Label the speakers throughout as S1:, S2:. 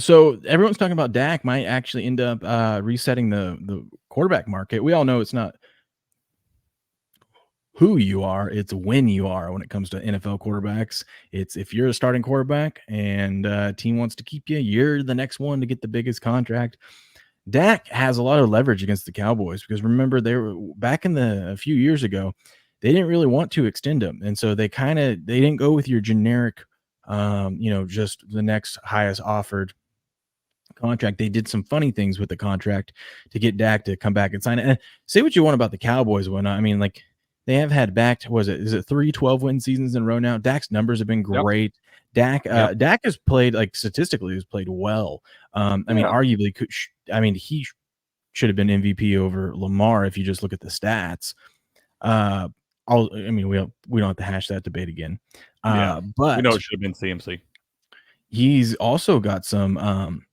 S1: So everyone's talking about Dak might actually end up resetting the quarterback market. We all know it's not who you are, it's when you are when it comes to NFL quarterbacks. It's if you're a starting quarterback and a team wants to keep you, you're the next one to get the biggest contract. Dak has a lot of leverage against the Cowboys because remember they were back in a few years ago, they didn't really want to extend him. And so they didn't go with your generic just the next highest offered contract. They did some funny things with the contract to get Dak to come back and sign it. And say what you want about the Cowboys, I mean, like they have had back to is it 3 12-win seasons in a row now? Dak's numbers have been
S2: Yep.
S1: great. Dak
S2: Yep.
S1: Dak has played statistically has played well. I mean,
S2: Yeah.
S1: arguably he should have been MVP over Lamar if you just look at the stats. We don't have to hash that debate again.
S2: Yeah. We know
S1: But
S2: it should have been CMC.
S1: he's also got some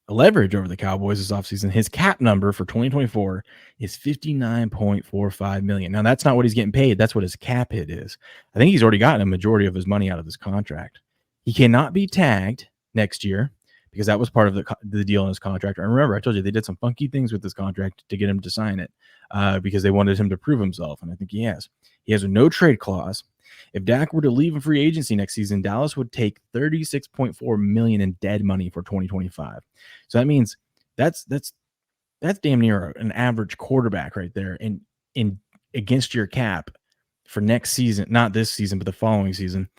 S1: leverage over the Cowboys this offseason. His cap number for 2024 is $59.45 million. Now, that's not what he's getting paid. That's what his cap hit is. I think he's already gotten a majority of his money out of his contract. He cannot be tagged next year because that was part of the deal in his contract. And remember, I told you they did some funky things with this contract to get him to sign it because they wanted him to prove himself, and I think he has. He has a no trade clause. If Dak were to leave in free agency next season, Dallas would take $36.4 million in dead money for 2025. So that means that's damn near an average quarterback right there, and in against your cap for next season, not this season, but the following season.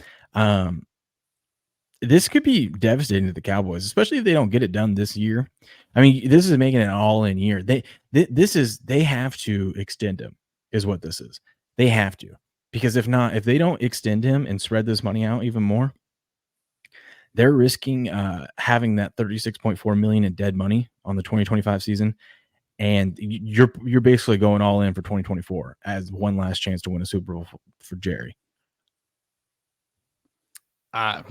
S1: This could be devastating to the Cowboys, especially if they don't get it done this year. I mean, this is making it an all-in year. They have to extend him, is what this is. They have to. Because if not, if they don't extend him and spread this money out even more, they're risking having that $36.4 million in dead money on the 2025 season, and you're basically going all in for 2024 as one last chance to win a Super Bowl for Jerry.
S2: I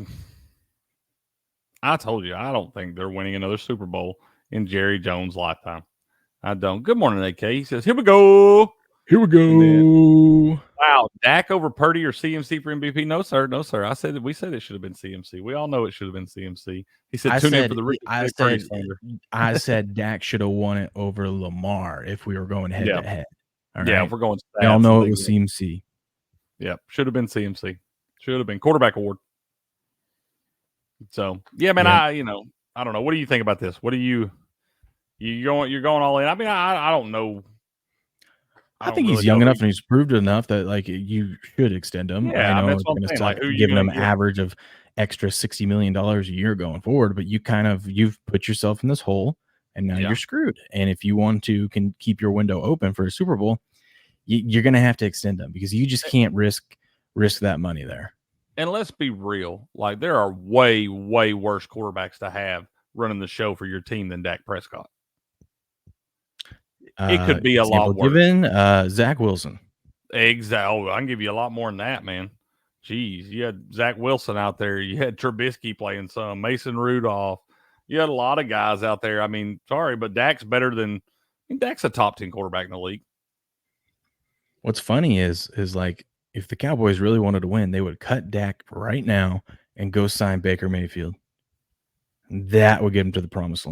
S2: told you, I don't think they're winning another Super Bowl in Jerry Jones' lifetime. I don't. Good morning, AK. He says, "Here we go.
S1: Here we go."
S2: Then, wow, Dak over Purdy or CMC for MVP? No, sir. No, sir. We said it should have been CMC. We all know it should have been CMC. He said, "Tune in for the Ricky Purdy slander."
S1: I said Dak should have won it over Lamar if we were going head to head.
S2: Yeah, if we're going stats,
S1: we all know it was CMC.
S2: Yeah, should have been CMC. Should have been quarterback award. So yeah, man. Yeah. I don't know. What do you think about this? What do you're going all in? I mean, I don't know.
S1: I think he's young enough and he's proved enough that you should extend him.
S2: Yeah,
S1: I know
S2: that's what I'm saying. Like,
S1: giving him an average of extra $60 million a year going forward, but you've put yourself in this hole and now you're screwed. And if you want to keep your window open for a Super Bowl, you're going to have to extend him because you just can't risk that money there.
S2: And let's be real. Like, there are way, way worse quarterbacks to have running the show for your team than Dak Prescott. It could be a lot worse.
S1: Given Zach Wilson.
S2: Exactly. Oh, I can give you a lot more than that, man. Jeez, you had Zach Wilson out there. You had Trubisky playing some, Mason Rudolph. You had a lot of guys out there. I mean, sorry, but Dak's better than Dak's a top 10 quarterback in the league.
S1: What's funny is like if the Cowboys really wanted to win, they would cut Dak right now and go sign Baker Mayfield. That would get him to the promised land.